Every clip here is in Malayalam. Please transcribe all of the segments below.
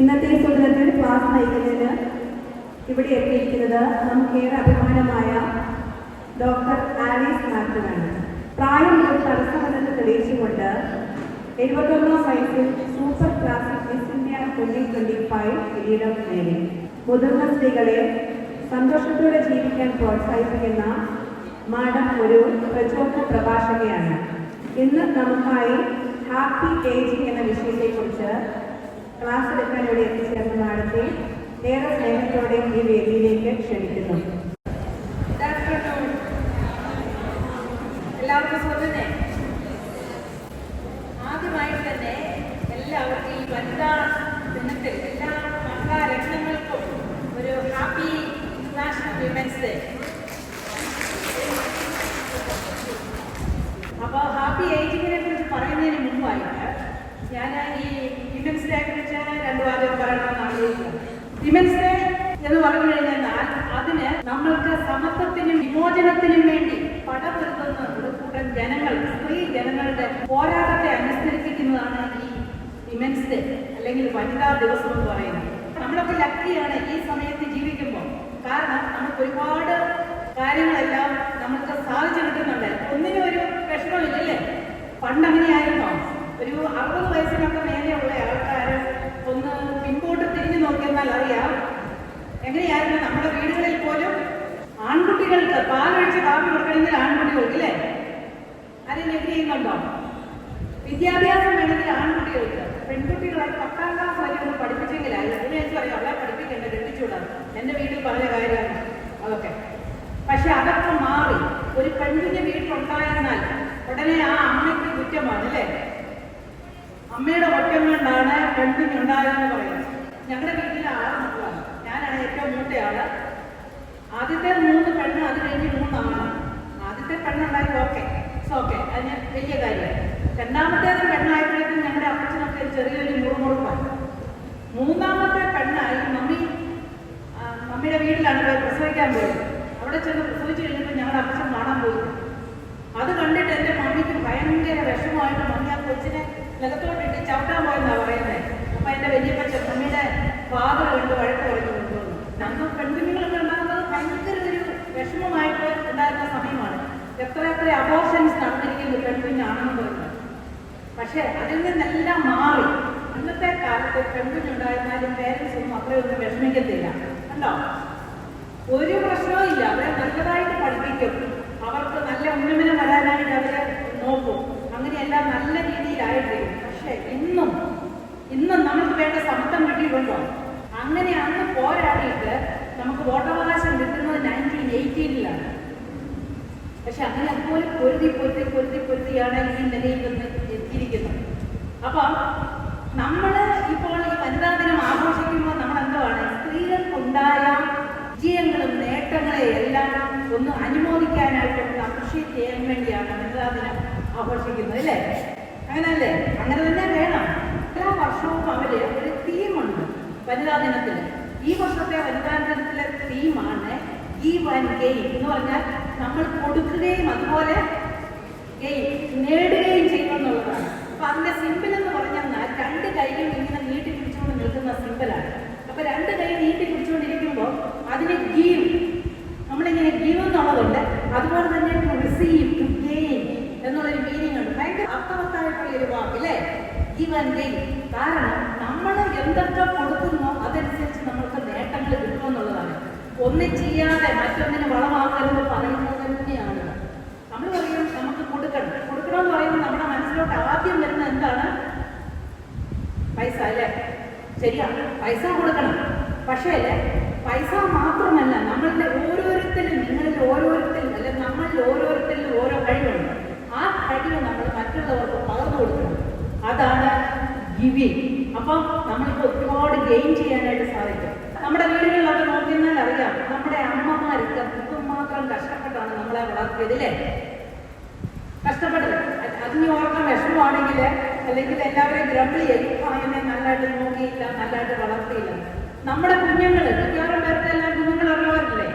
ഇന്നത്തെ ഈ സുദിനത്തിൽ ക്ലാസ് നയിക്കുന്നതിന് ഇവിടെ എത്തിയിരിക്കുന്നത് നമുക്കേറെ അഭിമാനമായ ഡോക്ടർ ആലീസ് മാത്യുവാണ്. പ്രായം ഒരു തടസ്സമല്ലെന്ന് തെളിയിച്ചുകൊണ്ട് 71 വയസ്സിൽ സൂപ്പർ ക്ലാസിക് മിസ് ഇന്ത്യ 2025 കിരീടം നേടി. മുതിർന്ന സ്ത്രീകളെ സന്തോഷത്തോടെ ജീവിക്കാൻ പ്രോത്സാഹിപ്പിക്കുന്ന മാഡം ഒരു പ്രചോദന പ്രഭാഷകയാണ്. ഇന്ന് നമുക്കായി ഹാപ്പി ഏജിംഗ് എന്ന വിഷയത്തെക്കുറിച്ച് ക്ലാസ് എടുക്കാൻ ഇവിടെ എത്തിച്ചേർന്ന മാഡത്തെ ഏറെ സ്നേഹത്തോടെ ഈ വേദിയിലേക്ക് ക്ഷണിക്കുന്നു. എല്ലാവർക്കും സുഖമല്ലേ? ആദ്യമായിട്ട് തന്നെ എല്ലാവർക്കും ഈ വനിതാ ദിനത്തിൽ എല്ലാ വനിതാ രത്നങ്ങൾക്കും ഒരു ഹാപ്പി നാഷണൽ വിമൻസ് ഡേ. അപ്പോൾ ഹാപ്പി ഏജിങ്ങിനെ കുറിച്ച് പറയുന്നതിന് മുമ്പായിട്ട് ഞാൻ ഈ വിമൻസ് ഡേ കുറിച്ച് രണ്ടു വാചകം പറയണമെന്ന് ആഗ്രഹിക്കുന്നു. വിമൻസ് ഡേ എന്ന് പറഞ്ഞു കഴിഞ്ഞാൽ അതിന് നമ്മൾക്ക് സമത്വത്തിനും വിമോചനത്തിനും വേണ്ടി പടപൊരുത്തുന്ന ഒരു കൂട്ടം ജനങ്ങൾ, സ്ത്രീ ജനങ്ങളുടെ പോരാട്ടത്തെ അനുസ്മരിപ്പിക്കുന്നതാണ് ഈ വിമൻസ് ഡേ അല്ലെങ്കിൽ വനിതാ ദിവസം എന്ന് പറയുന്നത്. നമ്മളൊക്കെ ലക്കിയാണ് ഈ സമയത്ത് ജീവിക്കുമ്പോൾ. കാരണം നമുക്ക് ഒരുപാട് കാര്യങ്ങളെല്ലാം നമുക്ക് സാധിച്ചു കിട്ടുന്നുണ്ട്. ഒന്നിനും ഒരു പ്രശ്നമില്ലല്ലേ? പണ്ട് അങ്ങനെയായിരുന്നോ? ഒരു 60 വയസ്സിനൊക്കെ മേലെയുള്ള ആൾക്കാർ ഒന്ന് പിൻപോട്ട് തിരിഞ്ഞു നോക്കിയെന്നാൽ അറിയാം എങ്ങനെയായിരുന്നു. നമ്മുടെ വീടുകളിൽ പോലും ആൺകുട്ടികൾക്ക് പാലൊഴിച്ച് കാപ്പി കൊടുക്കണമെങ്കിൽ ആൺകുട്ടികൾക്ക് ഇല്ലേ? അതിന് എഗ്രി ചെയ്യുന്നുണ്ടോ? വിദ്യാഭ്യാസം വേണമെങ്കിൽ ആൺകുട്ടികൾക്ക്. പെൺകുട്ടികളെ 10ാം ക്ലാസ് വരെ ഒന്ന് പഠിപ്പിച്ചെങ്കിലായി. അതിന് വെച്ച് പറയാം അവളെ പഠിപ്പിക്കേണ്ട, കെട്ടിച്ചൂടാണ്. എൻ്റെ വീട്ടിൽ പറഞ്ഞ കാര്യമാണ് അതൊക്കെ. പക്ഷെ അതൊക്കെ മാറി. ഒരു പെൺകുഞ്ഞ് വീട്ടിലുണ്ടായിരുന്നാൽ ഉടനെ ആ അമ്മയ്ക്ക് കുറ്റമാണ് അല്ലേ? അമ്മയുടെ ഒറ്റം കൊണ്ടാണ് പെൺകുഞ്ഞുണ്ടായതെന്ന് പറയുന്നത്. ഞങ്ങളുടെ വീട്ടിൽ 6 മക്കളാണ്. ഞാനാണ് ഏറ്റവും മൂത്തയാള്. ആദ്യത്തെ 3 പെണ്ണ്, അത് കഴിഞ്ഞ് 3 ആണ്. ആദ്യത്തെ പെണ്ണുണ്ടായി ഓക്കെ, അതിന് വലിയ കാര്യം. രണ്ടാമത്തേത് പെണ്ണായപ്പോഴേക്കും ഞങ്ങളുടെ അപ്പച്ചനൊക്കെ ചെറിയൊരു മുറുമുറുപ്പാണ്. 3ാമത്തെ പെണ്ണായി മമ്മിയുടെ വീട്ടിലാണ് പോയി പ്രസവിക്കാൻ പോയത്. അവിടെ ചെന്ന് പ്രസവിച്ച് കഴിഞ്ഞപ്പോൾ ഞങ്ങളുടെ അപ്പച്ചൻ കാണാൻ പോയി. അത് കണ്ടിട്ട് എൻ്റെ മമ്മിക്ക് ഭയങ്കര വിഷമമായിട്ട് മമ്മി ആ കൊച്ചിനെ നിലത്തോട്ടിട്ട് ചവിട്ടാൻ പോയെന്നാണ് പറയുന്നത്. അപ്പം എൻ്റെ വലിയപ്പച്ചൻ മമ്മിയുടെ ഫാദർ കണ്ട് വഴക്ക് പറഞ്ഞു കൊണ്ടുവന്നു. ഞങ്ങൾ പെൺകുഞ്ഞുങ്ങളൊക്കെ ഉണ്ടാകുന്നത് ഭയങ്കര ഒരു വിഷമമായിട്ട് ഉണ്ടായിരുന്ന സമയമാണ്. എത്ര അബോർഷൻസ് നടന്നിരിക്കുന്നത് പെൺകുഞ്ഞാണെന്ന് പറയുന്നത്. പക്ഷേ അതിൽ നിന്നെല്ലാം മാറി. ഇന്നത്തെ കാലത്ത് പെൺകുഞ്ഞുണ്ടായിരുന്നാലും പേരൻസ് ഒന്നും അത്രയൊന്നും വിഷമിക്കത്തില്ല. കണ്ടോ? ഒരു പ്രശ്നവും ഇല്ല. അവരെ നല്ലതായിട്ട് പഠിപ്പിക്കും. അവർക്ക് നല്ല ഉന്നമനം വരാനായിട്ട് അവരെ നോക്കും. അങ്ങനെയെല്ലാം നല്ല രീതിയിലായിട്ടിരിക്കും. പക്ഷേ ഇന്നും നമുക്ക് വേണ്ട സമത്വം കിട്ടിയിട്ടുണ്ടോ? അങ്ങനെ അന്ന് പോരാടിയിട്ട് നമുക്ക് വോട്ടവകാശം കിട്ടുന്നത് 1918-ലാണ്. പക്ഷെ അങ്ങനെ അതുപോലെ പൊരുത്തിയാണ് ഈ നിലയിൽ നിന്ന് എത്തിയിരിക്കുന്നത്. അപ്പം നമ്മൾ ഇപ്പോൾ ഈ വനിതാ ദിനം ആഘോഷിക്കുമ്പോൾ നമ്മൾ എന്താണ് സ്ത്രീകൾക്കുണ്ടായ വിജയങ്ങളും നേട്ടങ്ങളെ എല്ലാം ഒന്ന് അനുമോദിക്കാനായിട്ട് ഒന്ന് അപ്രിഷ്യേറ്റ് ചെയ്യാൻ വേണ്ടിയാണ് വനിതാ ദിനം ആഘോഷിക്കുന്നത് അല്ലേ? അങ്ങനല്ലേ? അങ്ങനെ തന്നെ വേണം. എല്ലാ വർഷവും അവര് ഒരു തീമുണ്ട് വനിതാ ദിനത്തിൽ. ഈ വർഷത്തെ വനിതാ ദിനത്തിലെ തീമാണ് ഗീവ് ആൻഡ് ഗെയിൻ എന്ന് പറഞ്ഞാൽ നമ്മൾ കൊടുക്കുകയും അതുപോലെ നേടുകയും ചെയ്യുമെന്നുള്ളതാണ്. അപ്പൊ അതിന്റെ സിമ്പിൾ എന്ന് പറഞ്ഞാൽ 2 കൈയും ഇങ്ങനെ നീട്ടി പിടിച്ചുകൊണ്ട് നിൽക്കുന്ന സിമ്പിളാണ്. അപ്പൊ 2 കൈ നീട്ടി പിടിച്ചുകൊണ്ടിരിക്കുമ്പോൾ അതിന് ഗീവ്, നമ്മളിങ്ങനെ ഗീവ് എന്നുള്ളതുണ്ട്. അതുപോലെ തന്നെ ടു റിസീവ്, ടു ഗെയിൻ എന്നുള്ളൊരു മീനിങ് ഉണ്ട്. ഭയങ്കര അർത്ഥവത്തായിട്ടുള്ള ഒരു വാക്ക് അല്ലേ? Give and gain. കാരണം നമ്മൾ എന്തൊക്കെ കൊടുക്കുന്നോ അതനുസരിച്ച് നമ്മൾക്ക് നേട്ടങ്ങൾ കിട്ടുമെന്നുള്ളതാണ്. ഒന്നും ചെയ്യാതെ മറ്റൊന്നിന് വളമാക്കരുത് പറയുന്നത് തന്നെയാണ്. നമ്മൾ പറയും നമുക്ക് കൊടുക്കണമെന്ന് പറയുമ്പോൾ നമ്മുടെ മനസ്സിലോട്ട് ആദ്യം വരുന്നത് എന്താണ്? പൈസ അല്ലേ? ശരിയാണ്, പൈസ കൊടുക്കണം. പക്ഷേ പൈസ മാത്രമല്ല, നിങ്ങളിൽ ഓരോരുത്തരും അല്ലെ നമ്മളിൽ ഓരോരുത്തരിലും ഓരോ കഴിവുണ്ട്. ആ കഴിവ് നമ്മൾ മറ്റുള്ളവർക്ക് പകർന്നു കൊടുക്കണം. അതാണ് ഗിവിങ്. അപ്പം നമ്മളിപ്പോൾ ഒരുപാട് ഗെയിൻ ചെയ്യാനായിട്ട് സാധിക്കും. നമ്മുടെ വീടുകളിലൊക്കെ നോക്കിയാൽ അറിയാം, നമ്മുടെ അമ്മമാർക്ക് എന്തുമാത്രം കഷ്ടപ്പെട്ടാണ് നമ്മളെ വളർത്തിയതില്ലേ? കഷ്ടപ്പെട്ടത്. അതിന് ഓർക്കാൻ വിഷമമാണെങ്കിൽ അല്ലെങ്കിൽ എല്ലാവരെയും ഗ്രബിൾ ചെയ്യും, എന്നെ നല്ലതായിട്ട് നോക്കിയില്ല, നല്ലതായിട്ട് വളർത്തിയില്ല. നമ്മുടെ കുഞ്ഞുങ്ങൾ മിക്കവാറും പേരുടെ എല്ലാം കുഞ്ഞുങ്ങളുള്ളവരില്ലേ?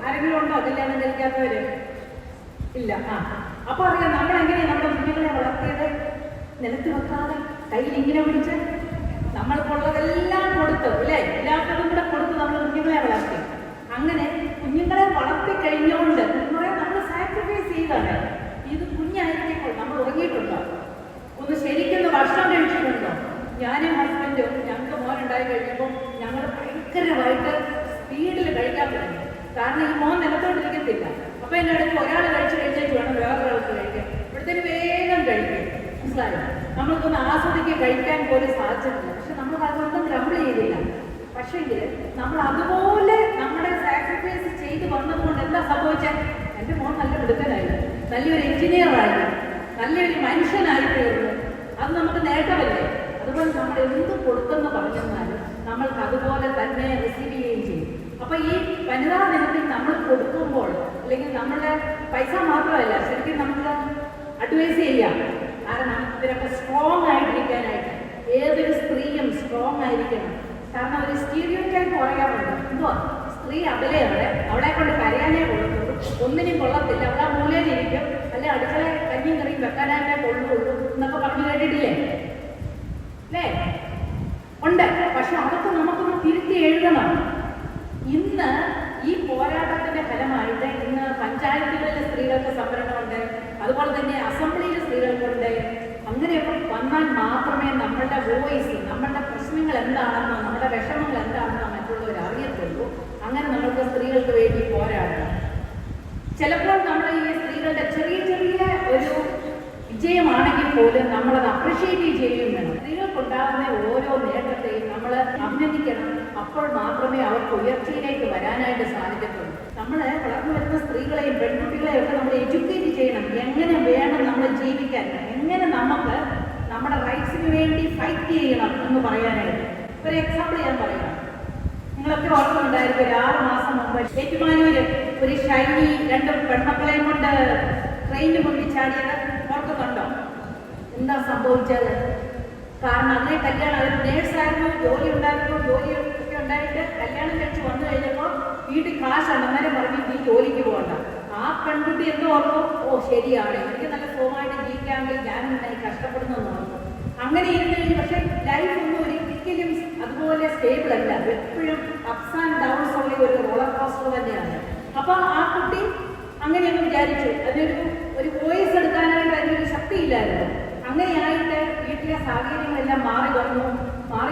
ആരെങ്കിലും ഉണ്ടോ കല്യാണം കഴിക്കാത്തവര്? ഇല്ല. അപ്പൊ അറിയാം നമ്മളെങ്ങനെയാണ് നമ്മുടെ കുഞ്ഞുങ്ങളെ വളർത്തിയത്. നിലത്ത് വെക്കാതെ കയ്യിൽ ഇങ്ങനെ പിടിച്ച് നമ്മൾക്കുള്ളതെല്ലാം കൊടുത്ത് വയസ്സായി കഴിഞ്ഞപ്പോൾ ഞങ്ങൾ ഭയങ്കരമായിട്ട് സ്പീഡിൽ കഴിക്കാൻ തുടങ്ങി. കാരണം ഈ മോൻ നിലത്തോട്ടിരിക്കത്തില്ല. അപ്പൊ എൻ്റെ അടുത്ത് ഒരാൾ കഴിച്ചു കഴിഞ്ഞിട്ട് വേണം വേറൊരാൾക്ക് കഴിക്കാൻ. ഇവിടുത്തേക്ക് വേഗം കഴിക്കും. മനസ്സിലായോ? നമ്മൾക്കൊന്ന് ആസ്വദിക്കുക കഴിക്കാൻ പോലും സാധിച്ചിട്ടില്ല. പക്ഷെ നമ്മൾ അതുകൊണ്ടും ഗ്രംബിൾ ചെയ്തില്ല. പക്ഷെങ്കിൽ നമ്മൾ അതുപോലെ നമ്മുടെ സാക്രിഫൈസ് ചെയ്ത് വന്നതുകൊണ്ട് എന്താ സംഭവിച്ചത്? എൻ്റെ മോൻ നല്ല മിടുക്കനായി, നല്ലൊരു എഞ്ചിനീയറായി, നല്ലൊരു മനുഷ്യനായി തീർന്നു. അത് നമുക്ക് നേട്ടമല്ലേ? അതുപോലെ നമ്മൾ എന്ത് കൊടുത്തെന്ന് പറഞ്ഞെന്നാലും നമ്മൾക്ക് അതുപോലെ തന്നെ റിസീവ് ചെയ്യുകയും ചെയ്യും. അപ്പൊ ഈ വനിതാ ദിനത്തിൽ നമ്മൾ കൊടുക്കുമ്പോൾ അല്ലെങ്കിൽ നമ്മളുടെ പൈസ മാത്രമല്ല, ശരിക്കും നമുക്ക് അഡ്വൈസ് ചെയ്യാം. കാരണം ഇതിനൊക്കെ സ്ട്രോങ് ആയിട്ടിരിക്കാനായിട്ട് ഏതൊരു സ്ത്രീയും സ്ട്രോങ് ആയിരിക്കണം. കാരണം ഒരു സ്റ്റീരിയോടൈപ്പ് പറയാറുണ്ട്, എന്തുവാ സ്ത്രീ അകലെയാണ്, അവളെ കൊണ്ട് കരയാനേ കൊള്ളത്തുള്ളൂ, ഒന്നിനും കൊള്ളത്തില്ല, അവളെ മൂലയിലിരിക്കും, അല്ലെ അടുക്കള കഞ്ഞിയും കറിയും വെക്കാനായിട്ടേ കൊള്ളുള്ളൂ എന്നൊക്കെ പറഞ്ഞു കേട്ടിട്ടില്ലേ? അല്ലേ? ഉണ്ട്. പക്ഷെ അതൊക്കെ നമുക്കൊന്ന് തിരുത്തി എഴുതണം. ഇന്ന് ഈ പോരാട്ടത്തിന്റെ ഫലമായിട്ട് ഇന്ന് പഞ്ചായത്തുകളിലെ സ്ത്രീകൾക്ക് സംവരണമുണ്ട്, അതുപോലെ തന്നെ അസംബ്ലിയിലെ സ്ത്രീകൾക്കുണ്ട്. അങ്ങനെയൊക്കെ വന്നാൽ മാത്രമേ നമ്മളുടെ വോയിസ്, നമ്മളുടെ പ്രശ്നങ്ങൾ എന്താണെന്നോ നമ്മുടെ വിഷമങ്ങൾ എന്താണെന്നോ മറ്റുള്ളവർ അറിയത്തുള്ളൂ. അങ്ങനെ നമ്മൾക്ക് സ്ത്രീകൾക്ക് വേണ്ടി പോരാടണം. ചിലപ്പോൾ നമ്മൾ ഈ സ്ത്രീകളുടെ ചെറിയ ചെറിയ ഒരു വിജയമാണെങ്കിൽ പോലും നമ്മളത് അപ്രിഷ്യേറ്റ് ചെയ്യുകയും വേണം. സ്ത്രീകൾക്കുണ്ടാകുന്ന ഓരോ നേട്ടത്തെയും നമ്മൾ അഭിനന്ദിക്കണം. അപ്പോൾ മാത്രമേ അവർക്ക് ഉയർച്ചയിലേക്ക് വരാനായിട്ട് സാധിക്കത്തുള്ളൂ. നമ്മൾ വളർന്നു വരുന്ന സ്ത്രീകളെയും പെൺകുട്ടികളെയും ഒക്കെ നമ്മൾ എഡ്യൂക്കേറ്റ് ചെയ്യണം. എങ്ങനെ വേണം നമ്മൾ ജീവിക്കാൻ, എങ്ങനെ നമുക്ക് നമ്മുടെ റൈറ്റ്സിന് വേണ്ടി ഫൈറ്റ് ചെയ്യണം എന്ന് പറയാനായിട്ട് ഒരു എക്സാമ്പിൾ ഞാൻ പറയാം. നിങ്ങളൊക്കെ ഓർക്കുന്നുണ്ടായിരിക്കും, ഒരു 6 മാസം മുമ്പ് ഏറ്റുമാനൂര് ഒരു ഷൈനി 2 പെൺമക്കളെയും കൊണ്ട് ട്രെയിനിന് മുന്നിൽ ചാടിയത് ഓർക്കുന്നുണ്ടോ? എന്താ സംഭവിച്ചത്? കാരണം അതിനെ കല്യാണം, അവർ നേഴ്സായിരുന്നു, ജോലി ഉണ്ടായിരുന്നു, ജോലി ഒക്കെ ഉണ്ടായിട്ട് കല്യാണം കഴിച്ച് വന്നു കഴിഞ്ഞപ്പോൾ വീട്ടിൽ കാശുണ്ട്, അന്നേരം പറഞ്ഞു നീ ജോലിക്ക് പോകണ്ട. ആ പെൺകുട്ടി എന്ന് ഓർക്കും, ഓ ശരിയാണ്, എനിക്ക് നല്ല സുഖമായിട്ട് ജീവിക്കാമെങ്കിൽ ഞാനും നന്നായി കഷ്ടപ്പെടുന്നെന്ന് ഓർക്കും. അങ്ങനെ ഇരുന്ന് കഴിഞ്ഞ് പക്ഷെ ലൈഫ് ഒന്നും ഒരിക്കലും അതുപോലെ സ്റ്റേബിൾ അല്ല, എപ്പോഴും അപ്സ് ആൻഡ് ഡൗൺസ് ഉള്ള ഒരു റോളർ കോസ്റ്റർ തന്നെയാണ്. അപ്പൊ ആ കുട്ടി അങ്ങനെയൊക്കെ വിചാരിച്ചു, ഒരു വോയിസ് എടുക്കാനായിട്ട് അതിനൊരു ശക്തിയില്ലായിരുന്നു. അങ്ങനെയായിട്ട് വീട്ടിലെ സാഹചര്യങ്ങളെല്ലാം മാറി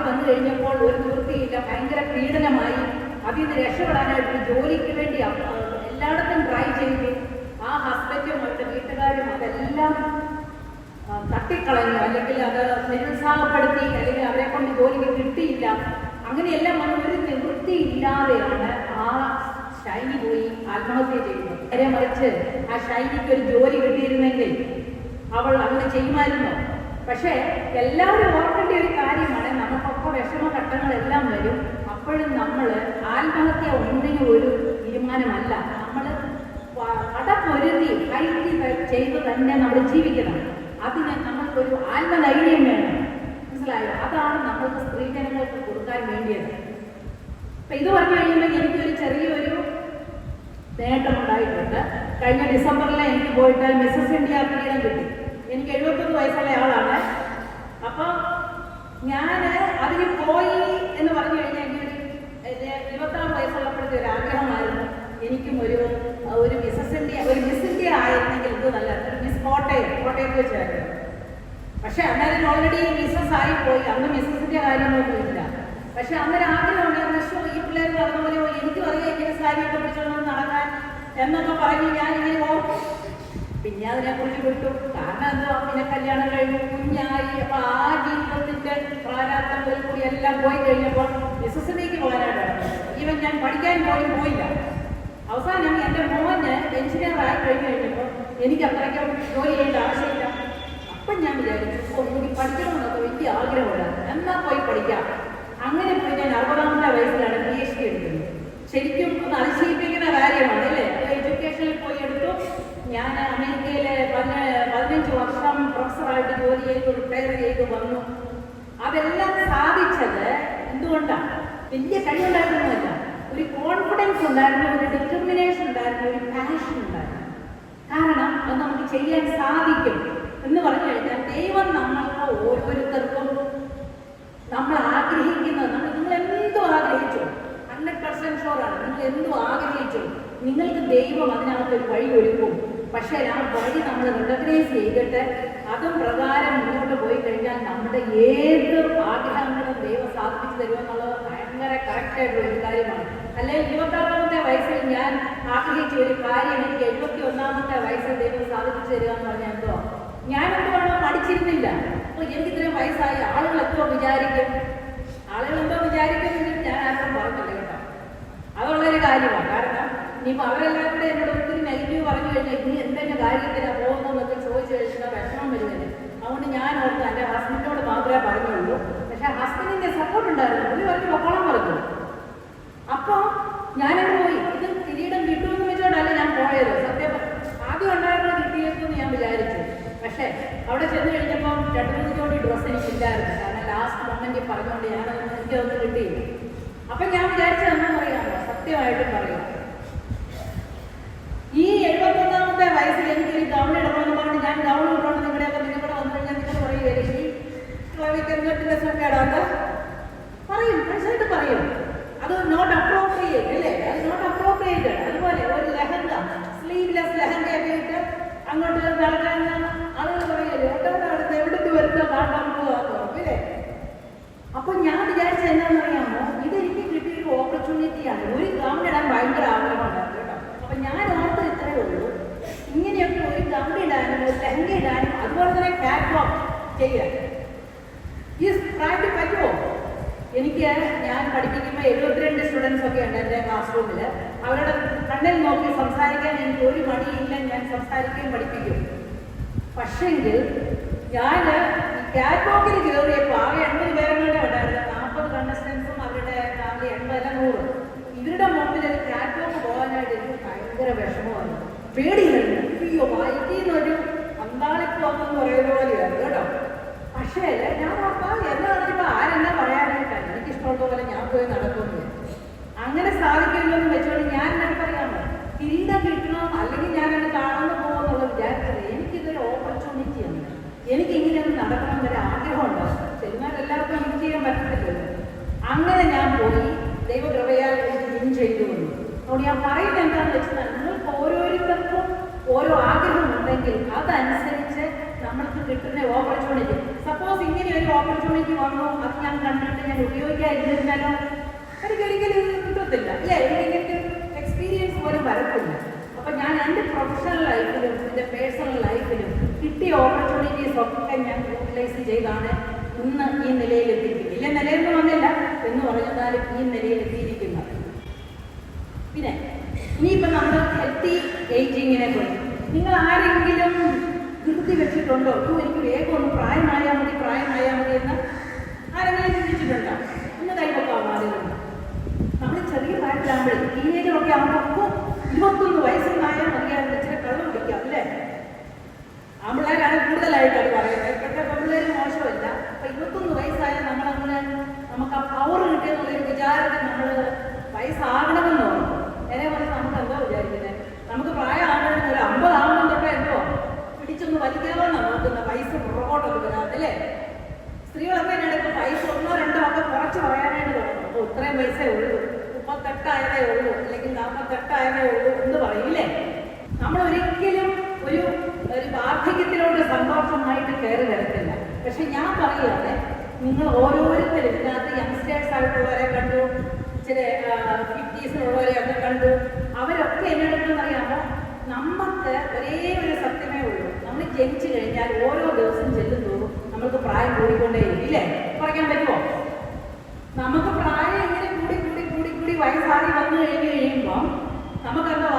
വന്നു കഴിഞ്ഞപ്പോൾ ഒരു നിവൃത്തിയില്ല, ഭയങ്കര പീഡനമായി. അതിൽ നിന്ന് രക്ഷപ്പെടാനായിട്ട് ജോലിക്ക് വേണ്ടി എല്ലായിടത്തും ട്രൈ ചെയ്തു. ആ ഹസ്ബൻഡും അവരുടെ വീട്ടുകാരും അതെല്ലാം തട്ടിക്കളഞ്ഞു, അല്ലെങ്കിൽ അത് നിരുത്സാഹപ്പെടുത്തി, അല്ലെങ്കിൽ അവരെ കൊണ്ട് ജോലിക്ക് കിട്ടിയില്ല. അങ്ങനെയെല്ലാം ഒരു നിവൃത്തിയില്ലാതെയാണ് ആ ഷൈനി പോയി ആത്മഹത്യ ചെയ്യുന്നത്. നേരെ മറിച്ച് ആ ഷൈനിക്ക് ഒരു ജോലി കിട്ടിയിരുന്നെങ്കിൽ അവൾ അങ്ങനെ ചെയ്യുമായിരുന്നു. പക്ഷേ എല്ലാവരും ഓർക്കേണ്ട ഒരു കാര്യമാണ്, നമുക്കൊക്കെ വിഷമഘട്ടങ്ങളെല്ലാം വരും. അപ്പോഴും നമ്മൾ ആത്മഹത്യ ഒന്നിനും ഒരു തീരുമാനമല്ല. നമ്മൾ കടപൊരുതി ഫൈറ്റ് ചെയ്ത് തന്നെ നമ്മൾ ജീവിക്കണം. അതിന് നമ്മൾക്കൊരു ആത്മധൈര്യം വേണം. മനസ്സിലായോ? അതാണ് നമ്മൾക്ക് സ്ത്രീജനങ്ങൾക്ക് കൊടുക്കാൻ വേണ്ടിയത്. അപ്പൊ ഇത് പറഞ്ഞു കഴിയുമ്പോൾ എനിക്കൊരു ചെറിയൊരു നേട്ടമുണ്ടായിട്ടുണ്ട്. കഴിഞ്ഞ ഡിസംബറിൽ എനിക്ക് പോയിട്ട് മിസ്സസ് ഇന്ത്യ കിരീടം കിട്ടി. എനിക്ക് 71 വയസ്സുള്ള ആളാണ്. അപ്പൊ ഞാൻ അതിന് പോയി എന്ന് പറഞ്ഞു കഴിഞ്ഞാൽ എനിക്ക് 26 വയസ്സുള്ളപ്പോഴത്തെ ഒരു ആഗ്രഹമായിരുന്നു, എനിക്കും ഒരു മിസ്സസ് ഇന്ത്യ ആയിരുന്നെങ്കിൽ ഇത് നല്ല മിസ് കോട്ടയത്ത് വെച്ചായിരുന്നു. പക്ഷെ അന്നേരം ഓൾറെഡി മിസ്സസ് ആയിപ്പോയി. അന്ന് മിസ്സസിന്റെ കാര്യങ്ങളൊന്നും ഇല്ല. പക്ഷെ അന്നേരം ആഗ്രഹം ഉണ്ടായിരുന്നു, ഈ പിള്ളേർ പറഞ്ഞ പോലെ എനിക്കും അറിയാം ഇങ്ങനെ സാരിയൊക്കെ പിടിച്ചോണ്ട് നടക്കാൻ എന്നൊക്കെ പറഞ്ഞ് ഞാൻ ഇങ്ങനെ ഓർക്കും. പിന്നെ അതിനെക്കുറിച്ച് വിട്ടു. കാരണം എന്തോ പിന്നെ കല്യാണം കഴിഞ്ഞു, കുഞ്ഞായി. അപ്പൊ ആ ജീവിതത്തിന്റെ പ്രാരാബ്ദങ്ങളിൽ കൂടി എല്ലാം പോയി കഴിഞ്ഞപ്പോൾ മിസ്സസിലേക്ക് പോകാനായിട്ട് ഈവൻ ഞാൻ പഠിക്കാൻ പോലും പോയില്ല. അവസാനം എൻ്റെ മോന് എഞ്ചിനീയർ ആയി കഴിഞ്ഞപ്പോൾ എനിക്ക് അത്രയ്ക്കും ജോലി ചെയ്യേണ്ട ആവശ്യമില്ല. അപ്പം ഞാൻ വിചാരിച്ചു ഒന്നുകൂടി പഠിക്കണമെന്നൊക്കെ വലിയ ആഗ്രഹമുണ്ടായിരുന്നു, എന്നാൽ പോയി പഠിക്കാം. അങ്ങനെ പോയി ഞാൻ 60ാമത്തെ വയസ്സിലാണ് PhD എടുക്കുന്നത്. ശരിക്കും ഒന്ന് അതിശയിപ്പിക്കുന്ന കാര്യമാണ് അല്ലേ? എഡ്യൂക്കേഷനിൽ പോയി എടുത്തു. ഞാൻ അമേരിക്കയിലെ 15 വർഷം പ്രൊഫസറായിട്ട് ജോലി ചെയ്ത് റിട്ടയർ ചെയ്ത് വന്നു. അതെല്ലാം സാധിച്ചത് എന്തുകൊണ്ടാണ്? വലിയ കഴിവുണ്ടായിരുന്നതല്ല, ഒരു കോൺഫിഡൻസ് ഉണ്ടായിരുന്നു, ഒരു ഡിറ്റർമിനേഷൻ ഉണ്ടായിരുന്നു, ഒരു പാഷൻ ഉണ്ടായിരുന്നു. കാരണം അത് നമുക്ക് ചെയ്യാൻ സാധിക്കും എന്ന് പറഞ്ഞു കഴിഞ്ഞാൽ ദൈവം നമ്മൾക്ക് ഓരോരുത്തർക്കും നമ്മൾ ആഗ്രഹിക്കുന്നത്, നിങ്ങൾ എന്തും ആഗ്രഹിച്ചു, 100% ഷുവറാണ്, നിങ്ങൾ എന്തും ആഗ്രഹിച്ചു, നിങ്ങൾക്ക് ദൈവം അതിനകത്ത് ഒരു വഴി ഒരുക്കും. പക്ഷേ ആ വഴി നമ്മൾ റിക്കഗ്നൈസ് ചെയ്തിട്ട് അതും പ്രകാരം മുന്നോട്ട് പോയി കഴിഞ്ഞാൽ നമ്മുടെ ഏത് ആഗ്രഹങ്ങളും ദൈവം സാധിപ്പിച്ചു തരുമെന്നുള്ളത് ഭയങ്കര കറക്റ്റായിട്ടുള്ള ഒരു കാര്യമാണ്. അല്ലെങ്കിൽ 26-ാമത്തെ വയസ്സിൽ ഞാൻ ആഗ്രഹിച്ച ഒരു കാര്യം എനിക്ക് 71-ാമത്തെ വയസ്സിൽ ദൈവം സാധിപ്പിച്ചു തരിക എന്ന് പറഞ്ഞാൽ എന്തോ ഞാനെന്തോ പഠിച്ചിരുന്നില്ല. അപ്പോൾ എനിക്ക് ഇത്രയും വയസ്സായി ആളുകൾ എന്തോ വിചാരിക്കും, ഞാൻ ആർക്കും പറഞ്ഞില്ല കേട്ടോ. അതുള്ളൊരു കാര്യമാണ്. കാരണം ഇനിയിപ്പോൾ അവരെല്ലാവരും കൂടെ എന്നോട് ഒത്തിരി നെഗറ്റീവ് പറഞ്ഞു കഴിഞ്ഞാൽ ഇനി എന്തെങ്കിലും കാര്യത്തിലാണ് പോകുന്നതെന്നൊക്കെ ചോദിച്ചു കഴിഞ്ഞാൽ വിഷമം വരുന്നത്. അതുകൊണ്ട് ഞാൻ ഓർത്ത് എൻ്റെ ഹസ്ബൻഡിനോട് മാത്രമേ പറഞ്ഞുള്ളൂ. പക്ഷേ ഹസ്ബൻഡിൻ്റെ സപ്പോർട്ട് ഉണ്ടായിരുന്നു. പുള്ളി പറഞ്ഞ് പൊക്കോളം പറഞ്ഞു. അപ്പോൾ ഞാനത് പോയി. ഇത് കിരീടം കിട്ടുമെന്ന് വെച്ചോണ്ടല്ല ഞാൻ പോയത്. സത്യം ആദ്യം ഉണ്ടായിരുന്ന കിട്ടിയേക്കെന്ന് ഞാൻ വിചാരിച്ചു. പക്ഷേ അവിടെ ചെന്ന് കഴിഞ്ഞപ്പോൾ 2-3 ജോഡി ഡ്രസ്സ് എനിക്കില്ലായിരുന്നു. കാരണം ലാസ്റ്റ് മൊമെൻറ്റിൽ പറഞ്ഞുകൊണ്ട് എനിക്കതൊന്നും കിട്ടിയില്ല. അപ്പം ഞാൻ വിചാരിച്ചത് എന്താണെന്ന് അറിയാമോ? സത്യമായിട്ടും പറയാം, ഈ 71-ാമത്തെ വയസ്സിൽ എനിക്കൊരു ഗൗൺ ഇടണമെന്ന് പറഞ്ഞ് ഞാൻ ഗൗൺ ഇടണം നിങ്ങളുടെയൊക്കെ നിങ്ങളുടെ വന്നു കഴിഞ്ഞാൽ നിങ്ങൾ പറയുകയല്ലേ ഈ ക്ലവിക്കറിന്റെ സുഖേടാന്ന് പറയും, മനസ്സിലായിട്ട് പറയും. അത് നോട്ട് അപ്രോപ്രിയേറ്റ് അല്ലേ? അത് നോട്ട് അപ്രോപ്രിയേറ്റ്. അതുപോലെ ഒരു ലെഹങ്ക, സ്ലീവ്ലെസ് ലെഹങ്കയൊക്കെ ഇട്ട് അങ്ങോട്ട് നടക്കാൻ ആളുകൾ പറയല്ലേ ഒട്ടോട്ട് എവിടുന്ന് വരുന്ന കാണാൻ പോകാത്തോ ഇല്ലേ? അപ്പൊ ഞാൻ വിചാരിച്ചത് എന്താണെന്ന് അറിയാമോ? ഇതെനിക്ക് കിട്ടിയൊരു ഓപ്പർച്യൂണിറ്റിയാണ്. ഒരു ഗൗൺ ഇടാൻ ഭയങ്കര ആഗ്രഹമുണ്ടായിരുന്നു കേട്ടോ. അപ്പൊ ഞാൻ ഓർത്ത് ഇത്രയേ ഉള്ളൂ, ഇങ്ങനെയൊക്കെ ഒരു ഗൗൺ ഇടാനും ഒരു ലെഹങ്ക ഇടാനും അതുപോലെ തന്നെ കാറ്റ് വാക്ക് ചെയ്യാൻ ഈ പ്രായത്തിൽ പറ്റുമോ? എനിക്ക് ഞാൻ പഠിപ്പിക്കുമ്പോൾ 72 സ്റ്റുഡൻസ് ഒക്കെ ഉണ്ട് എൻ്റെ ക്ലാസ് റൂമിൽ. അവരുടെ കണ്ണിൽ നോക്കി സംസാരിക്കാൻ എനിക്ക് ഒരു മടിയില്ല. ഞാൻ സംസാരിക്കുകയും പഠിപ്പിക്കും. പക്ഷെങ്കിൽ ഞാൻ കാറ്റ് വാക്കിൽ കയറിയപ്പോൾ ആകെ 80 പേരുടെ ഉണ്ടായിരുന്നു. 40 കണ്ടസ്റ്റൻസും അവരുടെ ഫാമിലി 80 അല്ല 100. ഇവരുടെ മുമ്പിൽ ഒരു കാറ്റ് വാക്ക് പോകാനായിട്ട് എനിക്ക് ഭയങ്കര വിഷമമാണ്. പേടിയായിരുന്നു. അയ്യോ വൈകിന്നൊരു അന്താളിപ്പോന്ന് പറയുന്ന പോലെയാണ് കേട്ടോ. പക്ഷേ ഞാൻ ഓർത്താ എന്താണ് ഇപ്പം ആരെന്നാ പറയാനായിട്ടാണ് എനിക്കിഷ്ടമുള്ള പോലെ ഞാൻ പോയി നടക്കുന്നു. അങ്ങനെ സാധിക്കില്ലെന്ന് വെച്ചോണ്ട് ഞാൻ എന്നോട് പറയാമോ കിരീടം കിട്ടണോ അല്ലെങ്കിൽ ഞാൻ എന്നെ കാണുന്നു പോകുമെന്നുള്ള വിചാരിച്ചത് എനിക്കിതൊരു ഓപ്പർച്യൂണിറ്റിയാണ്. എനിക്കിങ്ങനെ ഒന്ന് നടക്കണം എന്നൊരു ആഗ്രഹമുണ്ടോ? ചെന്നാൽ എല്ലാവർക്കും എനിക്ക് ചെയ്യാൻ പറ്റത്തില്ലല്ലോ. അങ്ങനെ ഞാൻ പോയി ദൈവകൃപയാൽ വിൻ ചെയ്തു വന്നു. അതുകൊണ്ട് ഞാൻ പറയുന്നത് എന്താണെന്ന് വെച്ചാൽ നിങ്ങൾക്ക് ഓരോരുത്തർക്കും ഓരോ ആഗ്രഹമുണ്ടെങ്കിൽ അതനുസരിച്ച് നമ്മൾക്ക് കിട്ടുന്ന ഓപ്പർച്യൂണിറ്റി. സപ്പോസ് ഇങ്ങനെ ഒരു ഓപ്പർച്യൂണിറ്റി വന്നു, അത് ഞാൻ കണ്ടിട്ട് ഞാൻ ഉപയോഗിക്കാതിരുന്നാലോ എനിക്കൊരിക്കലും കിട്ടത്തില്ല അല്ലേ? എനിക്കിങ്ങനത്തെ എക്സ്പീരിയൻസ് പോലും വരത്തില്ല. അപ്പം ഞാൻ എൻ്റെ പ്രൊഫഷണൽ ലൈഫിലും എൻ്റെ പേഴ്സണൽ ലൈഫിലും കിട്ടിയ ഓപ്പർച്യൂണിറ്റീസ് ഒക്കെ ഞാൻ യൂട്ടിലൈസ് ചെയ്താണ് ഇന്ന് ഈ നിലയിലെത്തിയിരിക്കുന്നത്. ഇല്ല നിലയൊന്നും വന്നില്ല എന്ന് പറഞ്ഞാലും ഈ നിലയിലെത്തിയിരിക്കുന്നത്. പിന്നെ ഇനിയിപ്പോൾ നമ്മൾ ഹെൽത്തി ഏജിങ്ങിനെ കുറിച്ച് നിങ്ങൾ ആരെങ്കിലും ധൃതി വെച്ചിട്ടുണ്ടോ? എനിക്ക് വേഗം ഒന്ന് പ്രായമായാൽ മതി എന്ന് ആരെങ്കിലും ചിന്തിച്ചിട്ടുണ്ടോ? ഒന്ന് കൈവക്കാൻ ആളുകളുണ്ട്. നമ്മൾ ചെറിയ പ്രായത്തിലാകുമ്പോഴേ ടീനേജറൊക്കെ ആകുമ്പോൾ 21 വയസ്സിലായാൽ മതിയായിരുന്നു ഇച്ചിരി കള്ളം കുടിക്കാം അല്ലേ? ആമ്പിള്ളേരാണ് കൂടുതലായിട്ട് അത് പറയുന്നത്. ഇപ്പോഴത്തെ പെൺപിള്ളേർ മോശമല്ല. അപ്പം 21 വയസ്സായാൽ നമ്മളങ്ങനെ നമുക്ക് ആ പവർ കിട്ടിയെന്നുള്ളൊരു വിചാരത്തിൽ നമ്മൾ വയസ്സാകണമെന്ന് തോന്നും. നേരെ പറഞ്ഞാൽ നമുക്ക് എന്തോ വിചാരിക്കുന്നത് നമുക്ക് പ്രായമാകണമെന്ന് ഒരു 50 ആകുമ്പോൾ തൊട്ട് എന്തോ പിടിച്ചൊന്ന് വലിക്കാമെന്നാണ് നോക്കുന്ന പൈസ പുറകോട്ടൊക്കെ വരാത്തല്ലേ? സ്ത്രീകളൊക്കെ എടുക്കും പൈസ 1 2 ഒക്കെ കുറച്ച് പറയാനായിട്ട് തുടങ്ങും. അപ്പോൾ ഇത്രയും പൈസയേ ഉള്ളൂ, 38 ആയതേ ഉള്ളൂ അല്ലെങ്കിൽ 48 ആയതേ ഉള്ളൂ എന്ന് പറയില്ലേ? നമ്മൾ ഒരിക്കലും ഒരു വാർദ്ധക്യത്തിലോട്ട് സന്തോഷമായിട്ട് കയറി വരത്തില്ല. പക്ഷെ ഞാൻ പറയുകയാണ്, നിങ്ങൾ ഓരോരുത്തരും ഇതിനകത്ത് യങ്സ്റ്റേഴ്സ് ആയിട്ടുള്ളവരെ കണ്ടു, ചില 50s കണ്ടു. അവരൊക്കെ എന്നെടുത്തെന്ന് അറിയാമോ, നമുക്ക് ഒരേ ഒരു സത്യമേ ഉള്ളൂ. നമ്മൾ ജനിച്ചു കഴിഞ്ഞാൽ ഓരോ ദിവസം ചെല്ലുന്തോറും നമുക്ക് പ്രായം കൂടിക്കൊണ്ടേയിരിക്കും ഇല്ലേ? പറയാൻ പറ്റുമോ? നമുക്ക് പ്രായം ഇങ്ങനെ കൂടി വയസ്സായി വന്നു കഴിയുമ്പോൾ നമുക്കെന്താ